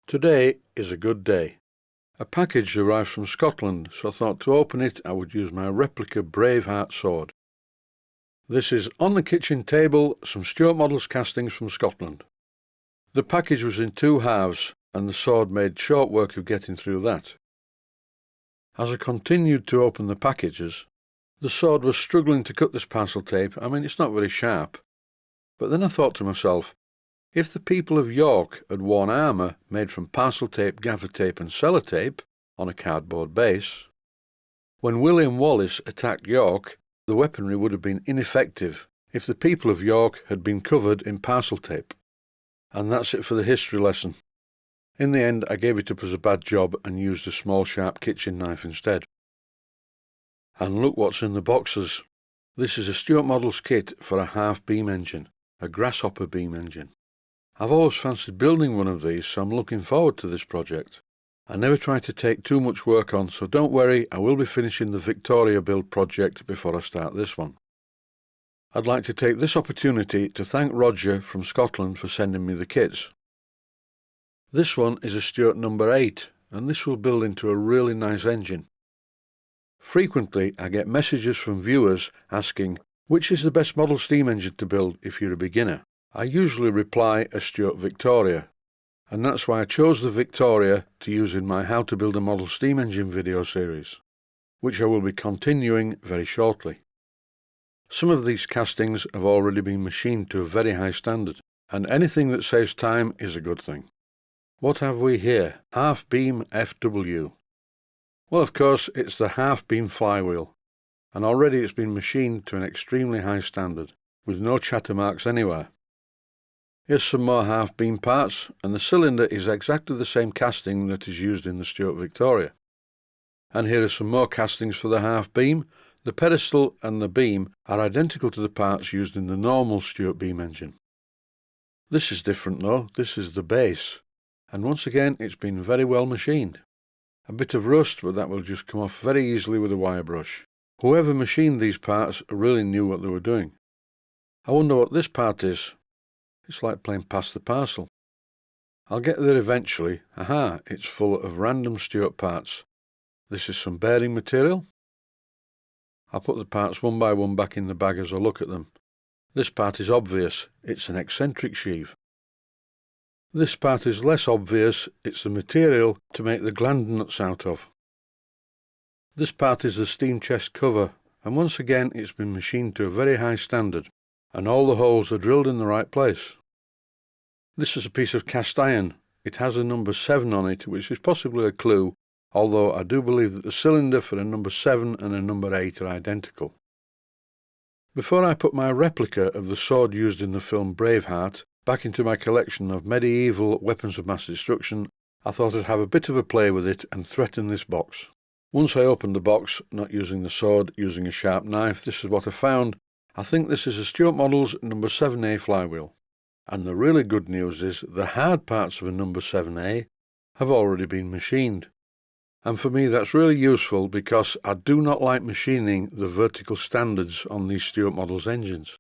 Today is a good day. A package arrived from Scotland, so I thought to open it I would use my replica Braveheart Sword. This is on the kitchen table, some Stuart Models Castings from Scotland. The package was in two halves, and the sword made short work of getting through that. As I continued to open the packages, the sword was struggling to cut this parcel tape. I mean, it's not very sharp. But then I thought to myself, if the people of York had worn armour made from parcel tape, gaffer tape and sellotape on a cardboard base, when William Wallace attacked York, the weaponry would have been ineffective if the people of York had been covered in parcel tape. And that's it for the history lesson. In the end, I gave it up as a bad job and used a small sharp kitchen knife instead. And look what's in the boxes. This is a Stuart Models kit for a half beam engine, a grasshopper beam engine. I've always fancied building one of these, so I'm looking forward to this project. I never try to take too much work on, so don't worry, I will be finishing the Victoria build project before I start this one. I'd like to take this opportunity to thank Roger from Scotland for sending me the kits. This one is a Stuart number 8, and this will build into a really nice engine. Frequently I get messages from viewers asking, which is the best model steam engine to build if you're a beginner? I usually reply a Stuart Victoria, and that's why I chose the Victoria to use in my How to Build a Model Steam Engine video series, which I will be continuing very shortly. Some of these castings have already been machined to a very high standard, and anything that saves time is a good thing. What have we here? Half beam FW. Well, of course, it's the half beam flywheel, and already it's been machined to an extremely high standard, with no chatter marks anywhere. Here's some more half beam parts, and the cylinder is exactly the same casting that is used in the Stuart Victoria. And here are some more castings for the half beam. The pedestal and the beam are identical to the parts used in the normal Stuart beam engine. This is different though, this is the base, and once again it's been very well machined. A bit of rust, but that will just come off very easily with a wire brush. Whoever machined these parts really knew what they were doing. I wonder what this part is. It's like playing past the parcel. I'll get there eventually. Aha, it's full of random Stuart parts. This is some bearing material. I'll put the parts one by one back in the bag as I look at them. This part is obvious. It's an eccentric sheave. This part is less obvious. It's the material to make the gland nuts out of. This part is the steam chest cover, and once again it's been machined to a very high standard, and all the holes are drilled in the right place. This is a piece of cast iron. It has a number 7 on it, which is possibly a clue, although I do believe that the cylinder for a number 7 and a number 8 are identical. Before I put my replica of the sword used in the film Braveheart back into my collection of medieval weapons of mass destruction, I thought I'd have a bit of a play with it and threaten this box. Once I opened the box, not using the sword, using a sharp knife, this is what I found. I think this is a Stuart Models number 7A flywheel. And the really good news is the hard parts of a number 7A have already been machined. And for me that's really useful because I do not like machining the vertical standards on these Stuart Models engines.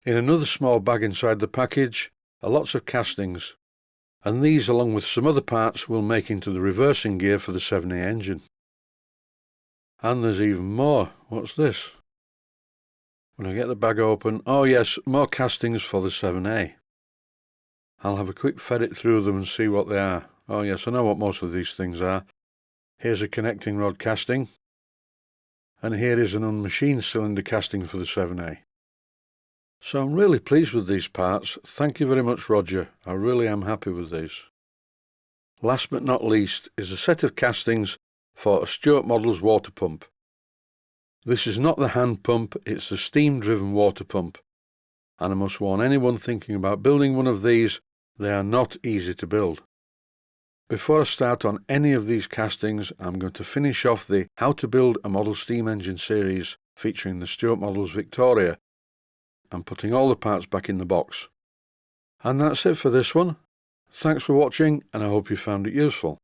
In another small bag inside the package are lots of castings, and these along with some other parts will make into the reversing gear for the 7A engine. And there's even more. What's this? When I get the bag open, oh yes, more castings for the 7A. I'll have a quick ferret through them and see what they are. Oh yes, I know what most of these things are. Here's a connecting rod casting, and here is an unmachined cylinder casting for the 7A. So I'm really pleased with these parts. Thank you very much, Roger. I really am happy with these. Last but not least is a set of castings for a Stuart Models water pump. This is not the hand pump, it's the steam-driven water pump, and I must warn anyone thinking about building one of these, they are not easy to build. Before I start on any of these castings, I'm going to finish off the How to Build a Model Steam Engine series featuring the Stuart Models Victoria and putting all the parts back in the box. And that's it for this one. Thanks for watching, and I hope you found it useful.